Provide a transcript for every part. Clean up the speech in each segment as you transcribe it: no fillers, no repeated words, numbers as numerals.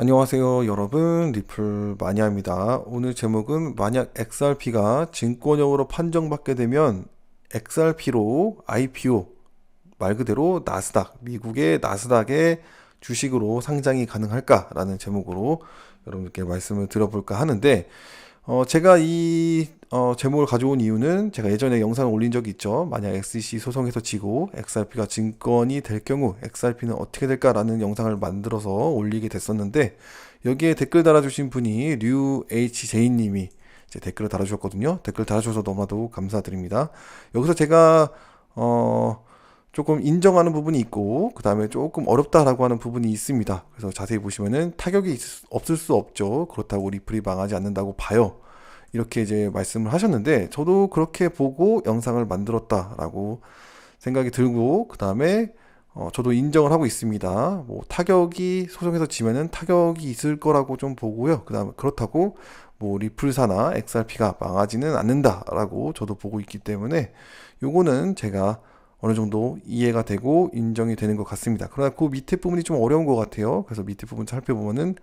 안녕하세요 여러분, 리플 마니아입니다. 오늘 제목은 만약 XRP가 증권형으로 판정받게 되면 XRP로 IPO, 말 그대로 나스닥, 미국의 나스닥의 주식으로 상장이 가능할까라는 제목으로 여러분께 말씀을 드려볼까 하는데, 제가 이 제목을 가져온 이유는 제가 예전에 영상을 올린 적이 있죠. 만약 SEC 소송에서 지고 XRP가 증권이 될 경우 XRP는 어떻게 될까라는 영상을 만들어서 올리게 됐었는데, 여기에 댓글 달아주신 분이 류HJ님이 이제 댓글을 달아주셨거든요. 댓글 달아주셔서 너무나도 감사드립니다. 여기서 제가 조금 인정하는 부분이 있고, 그 다음에 조금 어렵다라고 하는 부분이 있습니다. 그래서 자세히 보시면은 타격이 없을 수 없죠. 그렇다고 리플이 망하지 않는다고 봐요. 이렇게 이제 말씀을 하셨는데, 저도 그렇게 보고 영상을 만들었다라고 생각이 들고, 그 다음에 저도 인정을 하고 있습니다. 뭐 타격이 소송에서 지면은 타격이 있을 거라고 좀 보고요. 그 다음에 그렇다고 뭐 리플사나 XRP가 망하지는 않는다라고 저도 보고 있기 때문에, 요거는 제가 어느 정도 이해가 되고 인정이 되는 것 같습니다. 그러나 그 밑에 부분이 좀 어려운 것 같아요. 그래서 밑에 부분 살펴보면은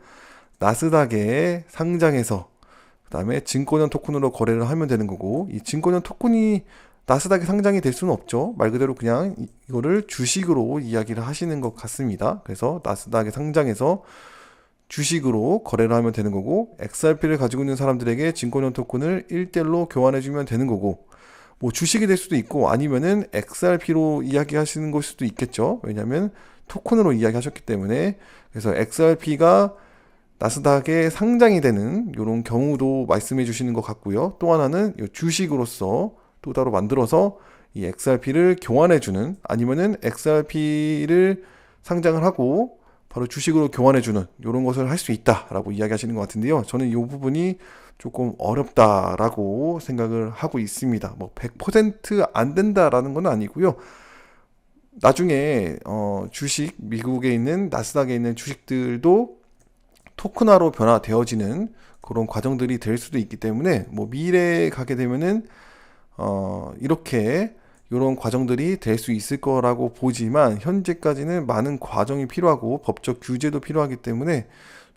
나스닥에 상장해서 그 다음에 증권형 토큰으로 거래를 하면 되는 거고, 이 증권형 토큰이 나스닥에 상장이 될 수는 없죠. 말 그대로 그냥 이거를 주식으로 이야기를 하시는 것 같습니다. 그래서 나스닥에 상장해서 주식으로 거래를 하면 되는 거고, XRP를 가지고 있는 사람들에게 증권형 토큰을 1대1로 교환해 주면 되는 거고, 뭐 주식이 될 수도 있고 아니면은 XRP로 이야기하시는 걸 수도 있겠죠. 왜냐하면 토큰으로 이야기하셨기 때문에. 그래서 XRP가 나스닥에 상장이 되는 이런 경우도 말씀해 주시는 것 같고요. 또 하나는 이 주식으로서 또 따로 만들어서 이 XRP를 교환해 주는, 아니면은 XRP를 상장을 하고 바로 주식으로 교환해 주는 이런 것을 할 수 있다라고 이야기하시는 것 같은데요. 저는 이 부분이 조금 어렵다라고 생각을 하고 있습니다. 뭐 100% 안 된다라는 건 아니고요. 나중에 주식, 미국에 있는 나스닥에 있는 주식들도 토큰화로 변화되어지는 그런 과정들이 될 수도 있기 때문에, 뭐 미래에 가게 되면은 이렇게 이런 과정들이 될 수 있을 거라고 보지만, 현재까지는 많은 과정이 필요하고 법적 규제도 필요하기 때문에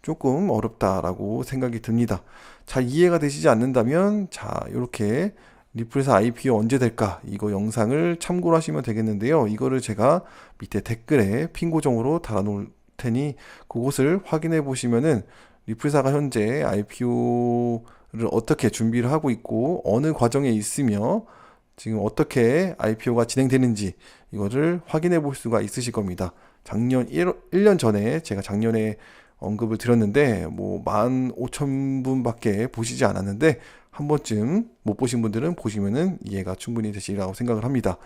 조금 어렵다라고 생각이 듭니다. 잘 이해가 되시지 않는다면, 자, 이렇게 리플에서 IPO 언제 될까? 이거 영상을 참고로 하시면 되겠는데요. 이거를 제가 밑에 댓글에 핀 고정으로 달아놓을 테니 그곳을 확인해 보시면은 리플사가 현재 IPO를 어떻게 준비를 하고 있고 어느 과정에 있으며 지금 어떻게 IPO가 진행되는지 이거를 확인해 볼 수가 있으실 겁니다. 작년 1년 전에 제가 작년에 언급을 드렸는데 뭐 15,000분밖에 보시지 않았는데, 한 번쯤 못 보신 분들은 보시면은 이해가 충분히 되시리라고 생각을 합니다.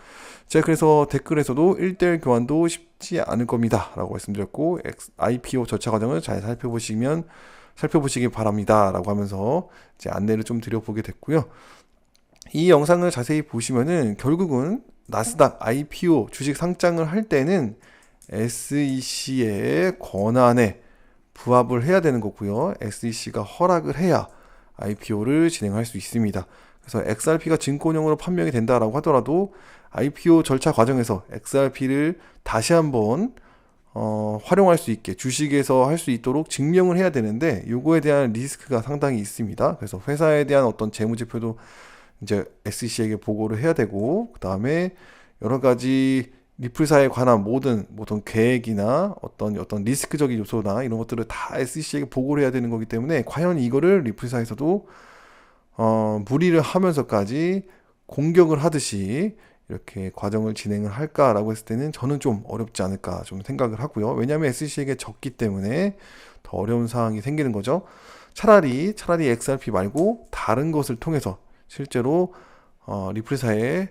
제가 그래서 댓글에서도 1대1 교환도 쉽지 않을 겁니다 라고 말씀드렸고, IPO 절차 과정을 잘 살펴보시기 바랍니다 라고 하면서 제 안내를 좀 드려보게 됐고요. 이 영상을 자세히 보시면은 결국은 나스닥 IPO 주식 상장을 할 때는 SEC의 권한에 부합을 해야 되는 거고요. SEC가 허락을 해야 IPO를 진행할 수 있습니다. 그래서 XRP가 증권형으로 판명이 된다라고 하더라도 IPO 절차 과정에서 XRP를 다시 한번 활용할 수 있게 주식에서 할 수 있도록 증명을 해야 되는데, 요거에 대한 리스크가 상당히 있습니다. 그래서 회사에 대한 어떤 재무제표도 이제 SEC에게 보고를 해야 되고, 그 다음에 여러 가지 리플사에 관한 모든 계획이나 어떤 리스크적인 요소나 이런 것들을 다 SEC에게 보고를 해야 되는 거기 때문에, 과연 이거를 리플사에서도 무리를 하면서까지 공격을 하듯이 이렇게 과정을 진행을 할까라고 했을 때는 저는 좀 어렵지 않을까 좀 생각을 하고요. 왜냐하면 SEC에게 졌기 때문에 더 어려운 상황이 생기는 거죠. 차라리 XRP 말고 다른 것을 통해서 실제로 리플사에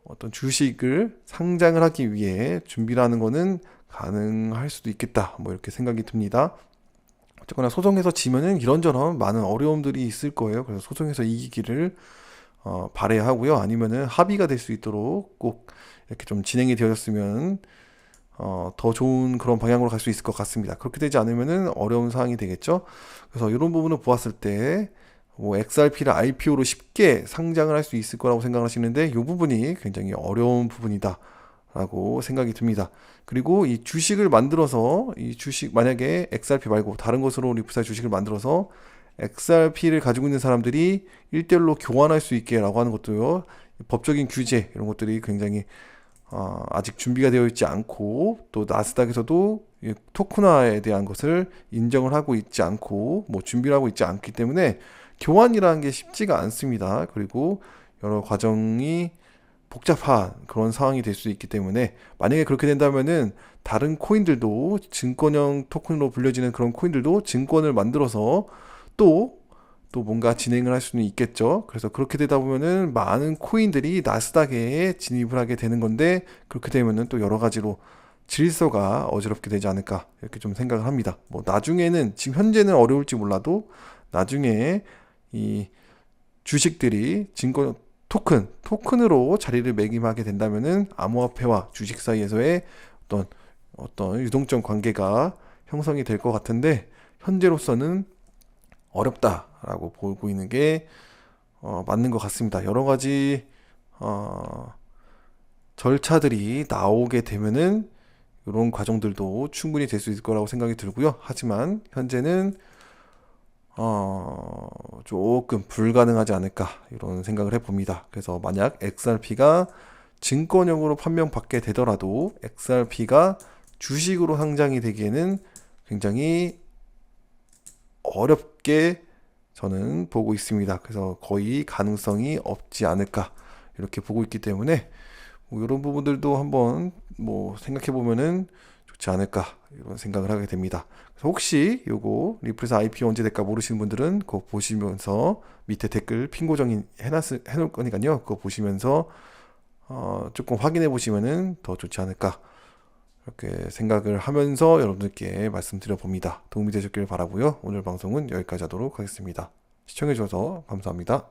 어떤 주식을 상장을 하기 위해 준비를 하는 거는 가능할 수도 있겠다, 뭐 이렇게 생각이 듭니다. 어쨌거나 소송에서 지면은 이런저런 많은 어려움들이 있을 거예요. 그래서 소송에서 이기기를 바라야 하고요. 아니면은 합의가 될 수 있도록 꼭 이렇게 좀 진행이 되었으면 더 좋은 그런 방향으로 갈 수 있을 것 같습니다. 그렇게 되지 않으면은 어려운 상황이 되겠죠. 그래서 이런 부분을 보았을 때 뭐 XRP를 IPO로 쉽게 상장을 할 수 있을 거라고 생각하시는데, 이 부분이 굉장히 어려운 부분이다 라고 생각이 듭니다. 그리고 이 주식을 만들어서 이 주식 만약에 XRP 말고 다른 것으로 리플사의 주식을 만들어서 XRP를 가지고 있는 사람들이 1대1로 교환할 수 있게 라고 하는 것도요. 법적인 규제 이런 것들이 굉장히 아직 준비가 되어 있지 않고 또 나스닥에서도 이 토큰화에 대한 것을 인정을 하고 있지 않고 뭐 준비를 하고 있지 않기 때문에 교환이라는 게 쉽지가 않습니다. 그리고 여러 과정이 복잡한 그런 상황이 될 수 있기 때문에 만약에 그렇게 된다면은 다른 코인들도 증권형 토큰으로 불려지는 그런 코인들도 증권을 만들어서 또 뭔가 진행을 할 수는 있겠죠. 그래서 그렇게 되다 보면은 많은 코인들이 나스닥에 진입을 하게 되는 건데 그렇게 되면은 또 여러 가지로 질서가 어지럽게 되지 않을까 이렇게 좀 생각을 합니다. 뭐 나중에는 지금 현재는 어려울지 몰라도 나중에 이 주식들이 증권 토큰으로 자리를 매김하게 된다면은 암호화폐와 주식 사이에서의 어떤 유동적 관계가 형성이 될 것 같은데 현재로서는 어렵다라고 보고 있는 게 맞는 것 같습니다. 여러 가지 절차들이 나오게 되면은 이런 과정들도 충분히 될 수 있을 거라고 생각이 들고요. 하지만 현재는 조금 불가능하지 않을까 이런 생각을 해봅니다. 그래서 만약 XRP가 증권형으로 판명받게 되더라도 XRP가 주식으로 상장이 되기에는 굉장히 어렵게 저는 보고 있습니다. 그래서 거의 가능성이 없지 않을까 이렇게 보고 있기 때문에 뭐 이런 부분들도 한번 뭐 생각해 보면은 좋지 않을까 이런 생각을 하게 됩니다. 그래서 혹시 요거 리플에서 IPO 언제 될까 모르시는 분들은 그거 보시면서 밑에 댓글 핀 고정 해놓을 거니까요. 그거 보시면서 조금 확인해 보시면은 더 좋지 않을까 이렇게 생각을 하면서 여러분들께 말씀드려 봅니다. 도움이 되셨길 바라고요. 오늘 방송은 여기까지 하도록 하겠습니다. 시청해 주셔서 감사합니다.